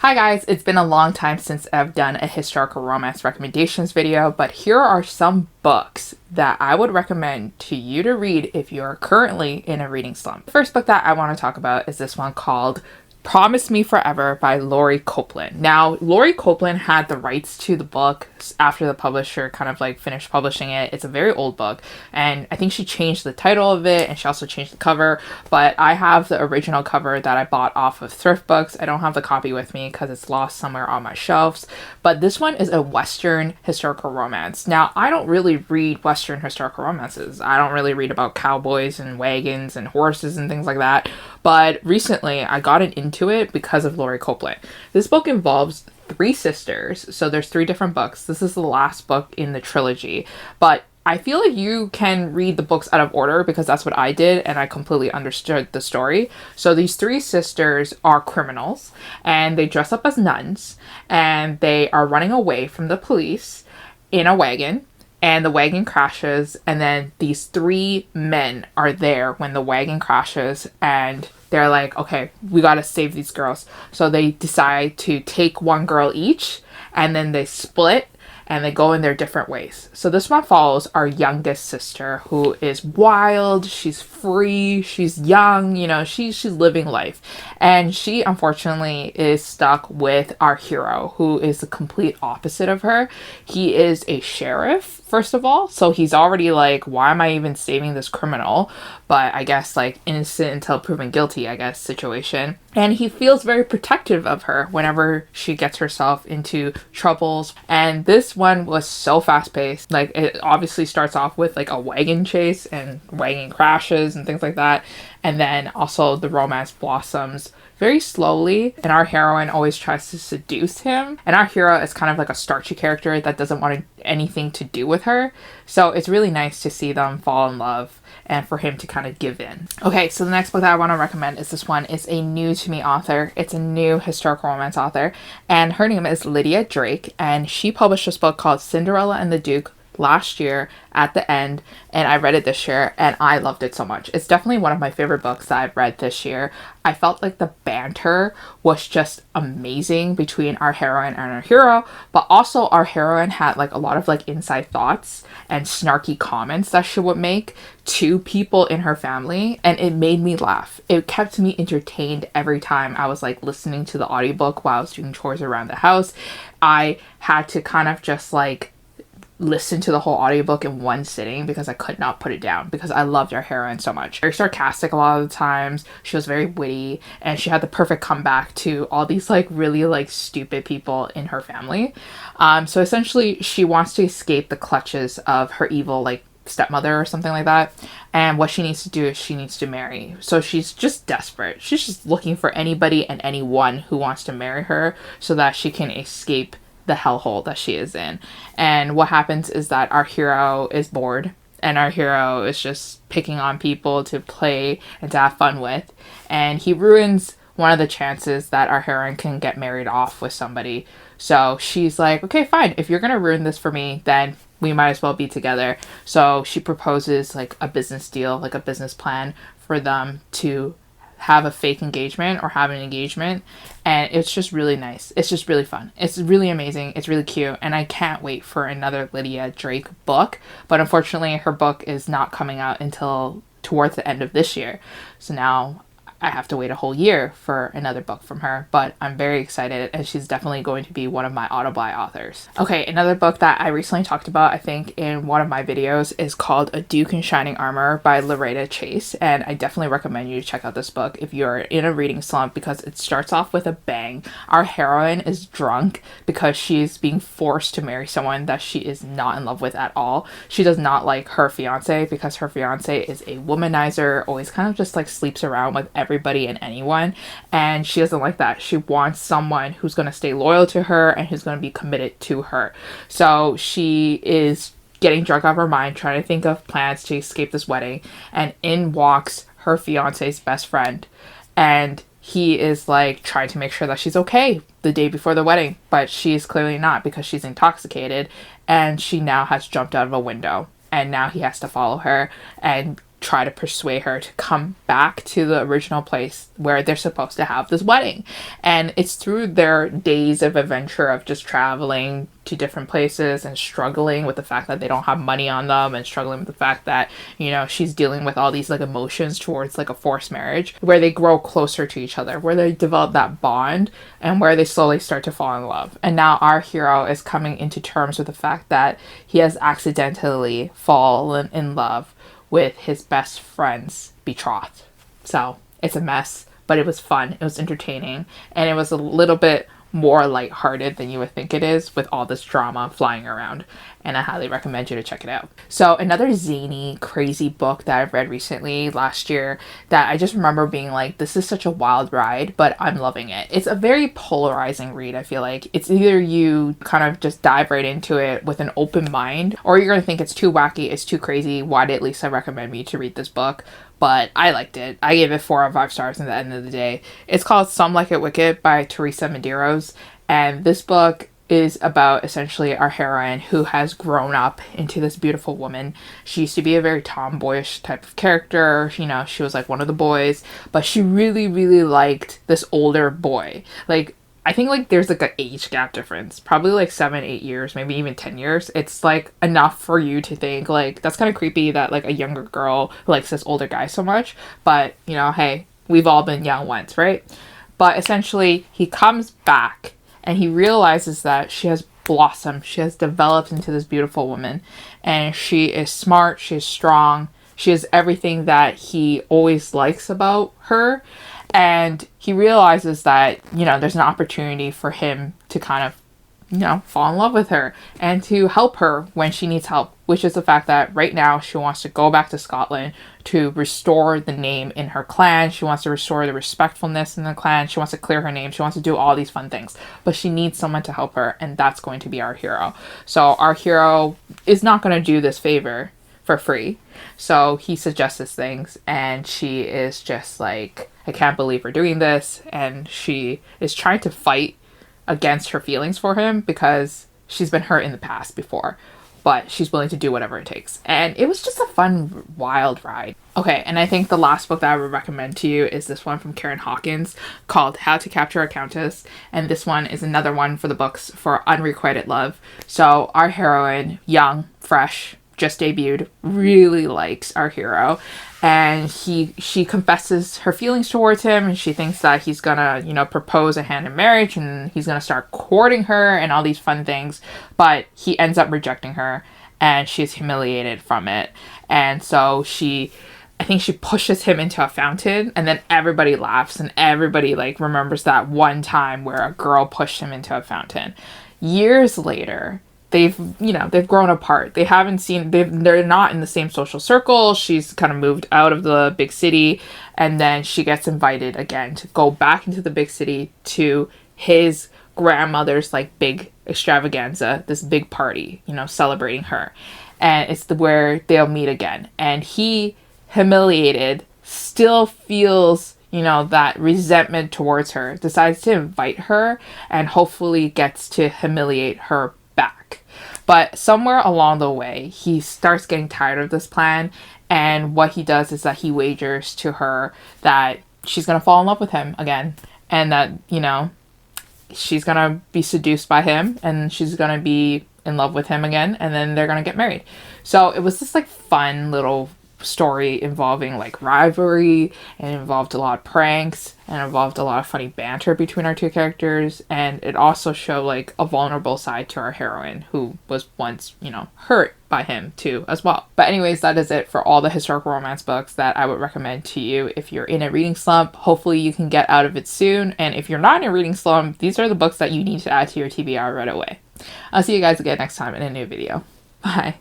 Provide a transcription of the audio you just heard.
Hi guys, it's been a long time since I've done a historical romance recommendations video, but here are some books that I would recommend to you to read if you're currently in a reading slump. The first book that I want to talk about is this one called Promise Me Forever by Lori Copeland. Now, Lori Copeland had the rights to the book after the publisher kind of like finished publishing it. It's a very old book, and I think she changed the title of it, and she also changed the cover, but I have the original cover that I bought off of Thrift Books. I don't have the copy with me because it's lost somewhere on my shelves, but this one is a Western historical romance. Now, I don't really read Western historical romances. I don't really read about cowboys and wagons and horses and things like that, but recently I got into it because of Lori Copeland. This book involves three sisters, so there's three different books. This is the last book in the trilogy, but I feel like you can read the books out of order because that's what I did, and I completely understood the story. So these three sisters are criminals, and they dress up as nuns, and they are running away from the police in a wagon, and the wagon crashes, and then these three men are there when the wagon crashes, and they're like, okay, we gotta save these girls. So they decide to take one girl each, and then they split, and they go in their different ways. So this one follows our youngest sister, who is wild, she's free, she's young, she's living life. And she unfortunately is stuck with our hero, who is the complete opposite of her. He is a sheriff, first of all, so he's already like, why am I even saving this criminal? But I guess like innocent until proven guilty, I guess, situation. And he feels very protective of her whenever she gets herself into troubles. And this one was so fast paced. Like, it obviously starts off with like a wagon chase and wagon crashes and things like that. And then also the romance blossoms very slowly, and our heroine always tries to seduce him. And our hero is kind of like a starchy character that doesn't want anything to do with her. So it's really nice to see them fall in love and for him to kind of give in. Okay, so the next book that I want to recommend is this one. It's a new to me author. It's a new historical romance author, and her name is Lydia Drake, and she published this book called Cinderella and the Duke last year at the end, and I read it this year, and I loved it so much. It's definitely one of my favorite books that I've read this year. I felt like the banter was just amazing between our heroine and our hero, but also our heroine had like a lot of like inside thoughts and snarky comments that she would make to people in her family, and it made me laugh. It kept me entertained every time I was like listening to the audiobook while I was doing chores around the house. I had to kind of just like listen to the whole audiobook in one sitting because I could not put it down because I loved our heroine so much. Very sarcastic a lot of the times. She was very witty, and she had the perfect comeback to all these like really like stupid people in her family. So essentially she wants to escape the clutches of her evil like stepmother or something like that, and what she needs to do is she needs to marry. So she's just desperate. She's just looking for anybody and anyone who wants to marry her so that she can escape the hellhole that she is in. And what happens is that our hero is bored, and our hero is just picking on people to play and to have fun with, and he ruins one of the chances that our heroine can get married off with somebody. So she's like, okay, fine, if you're gonna ruin this for me, then we might as well be together. So she proposes like a business deal, like a business plan for them to have a fake engagement or have an engagement, and it's just really nice. It's just really fun. It's really amazing. It's really cute, and I can't wait for another Lydia Drake book, but unfortunately her book is not coming out until towards the end of this year, so now I have to wait a whole year for another book from her, but I'm very excited, and she's definitely going to be one of my auto-buy authors. Okay, another book that I recently talked about, I think in one of my videos, is called A Duke in Shining Armor by Loretta Chase, and I definitely recommend you check out this book if you're in a reading slump because it starts off with a bang. Our heroine is drunk because she's being forced to marry someone that she is not in love with at all. She does not like her fiance because her fiance is a womanizer, always kind of just like sleeps around with everybody and anyone, and she doesn't like that. She wants someone who's going to stay loyal to her and who's going to be committed to her. So she is getting drunk out of her mind, trying to think of plans to escape this wedding, and in walks her fiance's best friend, and he is like trying to make sure that she's okay the day before the wedding, but she's clearly not because she's intoxicated, and she now has jumped out of a window, and now he has to follow her and try to persuade her to come back to the original place where they're supposed to have this wedding. And it's through their days of adventure of just traveling to different places and struggling with the fact that they don't have money on them, and struggling with the fact that, you know, she's dealing with all these like emotions towards like a forced marriage, where they grow closer to each other, where they develop that bond, and where they slowly start to fall in love. And now our hero is coming into terms with the fact that he has accidentally fallen in love with his best friend's betrothed. So it's a mess, but it was fun, it was entertaining, and it was a little bit more lighthearted than you would think it is, with all this drama flying around, and I highly recommend you to check it out. So another zany, crazy book that I've read recently last year that I just remember being like, this is such a wild ride, but I'm loving it. It's a very polarizing read, I feel like. It's either you kind of just dive right into it with an open mind, or you're gonna think it's too wacky, it's too crazy, why did Lisa recommend me to read this book? But I liked it. I gave it 4 out of 5 stars at the end of the day. It's called Some Like It Wicked by Teresa Medeiros. And this book is about essentially our heroine who has grown up into this beautiful woman. She used to be a very tomboyish type of character. You know, she was like one of the boys. But she really, really liked this older boy. Like, I think like there's like an age gap difference, probably like 7-8 years, maybe even 10 years. It's like enough for you to think like that's kind of creepy that like a younger girl likes this older guy so much. But you know, hey, we've all been young once, right? But essentially he comes back and he realizes that she has blossomed, she has developed into this beautiful woman, and she is smart, she is strong, she is everything that he always likes about her. And he realizes that, you know, there's an opportunity for him to kind of, you know, fall in love with her and to help her when she needs help, which is the fact that right now she wants to go back to Scotland to restore the name in her clan. She wants to restore the respectfulness in the clan. She wants to clear her name. She wants to do all these fun things, but she needs someone to help her, and that's going to be our hero. So our hero is not going to do this favor for free. So he suggests these things, and she is just like, I can't believe we're doing this. And she is trying to fight against her feelings for him because she's been hurt in the past before, but she's willing to do whatever it takes. And it was just a fun, wild ride. Okay, and I think the last book that I would recommend to you is this one from Karen Hawkins called How to Capture a Countess. And this one is another one for the books for unrequited love. So our heroine, young, fresh, just debuted, really likes our hero, and she confesses her feelings towards him, and she thinks that he's gonna, you know, propose a hand in marriage, and he's gonna start courting her and all these fun things, but he ends up rejecting her, and she's humiliated from it. And so I think she pushes him into a fountain, and then everybody laughs, and everybody like remembers that one time where a girl pushed him into a fountain. Years later, they've grown apart. They're not in the same social circle. She's kind of moved out of the big city, and then she gets invited again to go back into the big city to his grandmother's like big extravaganza, this big party, you know, celebrating her. And it's where they'll meet again. And he, humiliated, still feels, you know, that resentment towards her, decides to invite her, and hopefully gets to humiliate her back. But somewhere along the way, he starts getting tired of this plan, and what he does is that he wagers to her that she's going to fall in love with him again, and that, you know, she's going to be seduced by him, and she's going to be in love with him again, and then they're going to get married. So it was this like fun little story involving like rivalry, and involved a lot of pranks, and involved a lot of funny banter between our two characters, and it also showed like a vulnerable side to our heroine who was once, you know, hurt by him too as well. But anyways, that is it for all the historical romance books that I would recommend to you if you're in a reading slump. Hopefully you can get out of it soon, and if you're not in a reading slump, these are the books that you need to add to your TBR right away. I'll see you guys again next time in a new video. Bye.